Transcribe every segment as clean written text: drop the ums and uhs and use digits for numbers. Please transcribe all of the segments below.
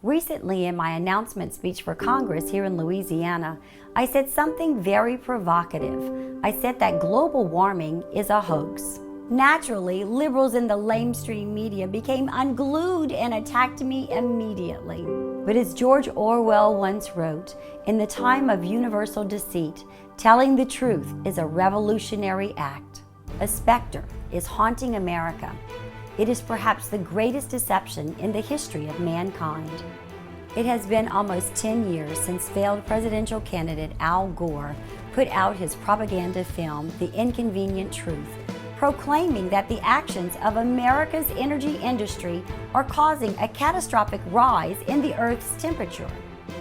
Recently, in my announcement speech for Congress here in Louisiana, I said something very provocative. I said that global warming is a hoax. Naturally, liberals in the lamestream media became unglued and attacked me immediately. But as George Orwell once wrote, in the time of universal deceit, telling the truth is a revolutionary act. A specter is haunting America. It is perhaps the greatest deception in the history of mankind. It has been almost 10 years since failed presidential candidate Al Gore put out his propaganda film, The Inconvenient Truth, proclaiming that the actions of America's energy industry are causing a catastrophic rise in the Earth's temperature.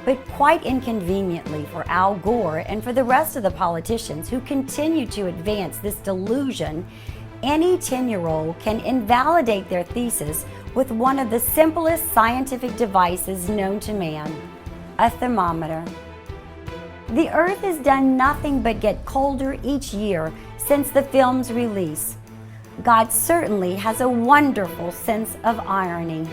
But quite inconveniently for Al Gore and for the rest of the politicians who continue to advance this delusion, any 10-year-old can invalidate their thesis with one of the simplest scientific devices known to man, a thermometer. The Earth has done nothing but get colder each year since the film's release. God certainly has a wonderful sense of irony.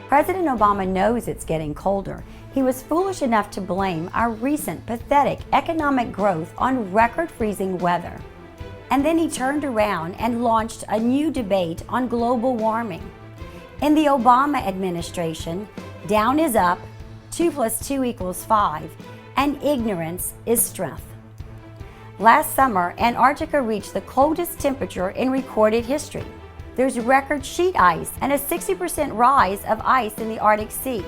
President Obama knows it's getting colder. He was foolish enough to blame our recent pathetic economic growth on record-freezing weather. And then he turned around and launched a new debate on global warming. In the Obama administration, down is up, 2 + 2 = 5, and ignorance is strength. Last summer, Antarctica reached the coldest temperature in recorded history. There's record sheet ice and a 60% rise of ice in the Arctic Sea.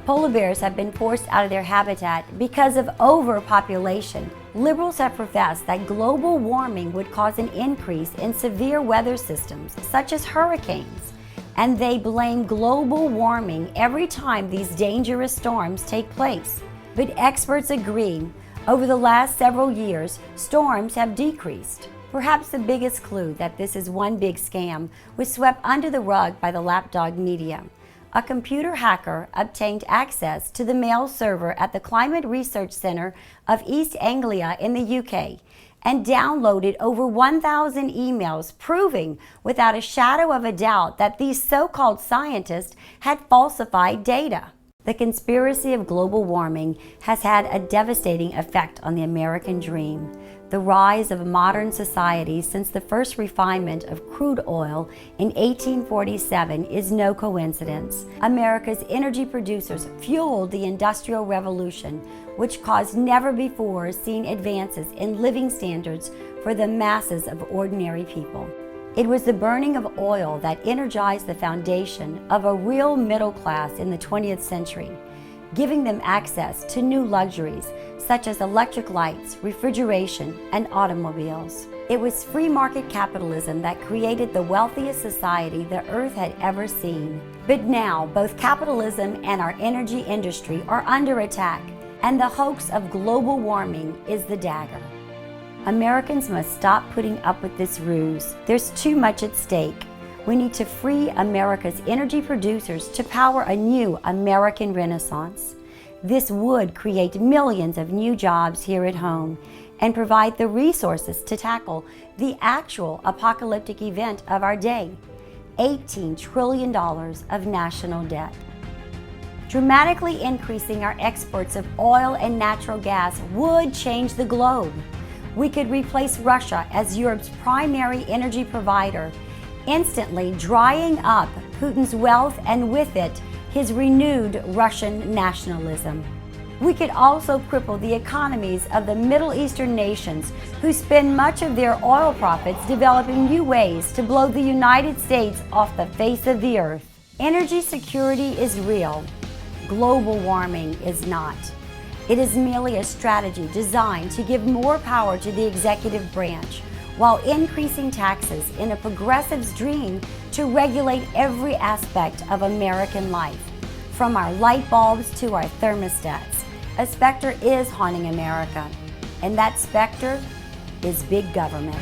Polar bears have been forced out of their habitat because of overpopulation. Liberals have professed that global warming would cause an increase in severe weather systems, such as hurricanes, and they blame global warming every time these dangerous storms take place. But experts agree, over the last several years, storms have decreased. Perhaps the biggest clue that this is one big scam was swept under the rug by the lapdog media. A computer hacker obtained access to the mail server at the Climate Research Center of East Anglia in the UK and downloaded over 1,000 emails proving without a shadow of a doubt that these so-called scientists had falsified data. The conspiracy of global warming has had a devastating effect on the American dream. The rise of modern society since the first refinement of crude oil in 1847 is no coincidence. America's energy producers fueled the Industrial Revolution, which caused never-before-seen advances in living standards for the masses of ordinary people. It was the burning of oil that energized the foundation of a real middle class in the 20th century, giving them access to new luxuries such as electric lights, refrigeration, and automobiles. It was free market capitalism that created the wealthiest society the Earth had ever seen. But now, both capitalism and our energy industry are under attack, and the hoax of global warming is the dagger. Americans must stop putting up with this ruse. There's too much at stake. We need to free America's energy producers to power a new American renaissance. This would create millions of new jobs here at home and provide the resources to tackle the actual apocalyptic event of our day, $18 trillion of national debt. Dramatically increasing our exports of oil and natural gas would change the globe. We could replace Russia as Europe's primary energy provider, instantly drying up Putin's wealth and with it, his renewed Russian nationalism. We could also cripple the economies of the Middle Eastern nations who spend much of their oil profits developing new ways to blow the United States off the face of the earth. Energy security is real. Global warming is not. It is merely a strategy designed to give more power to the executive branch while increasing taxes in a progressive's dream to regulate every aspect of American life, from our light bulbs to our thermostats. A specter is haunting America, and that specter is big government.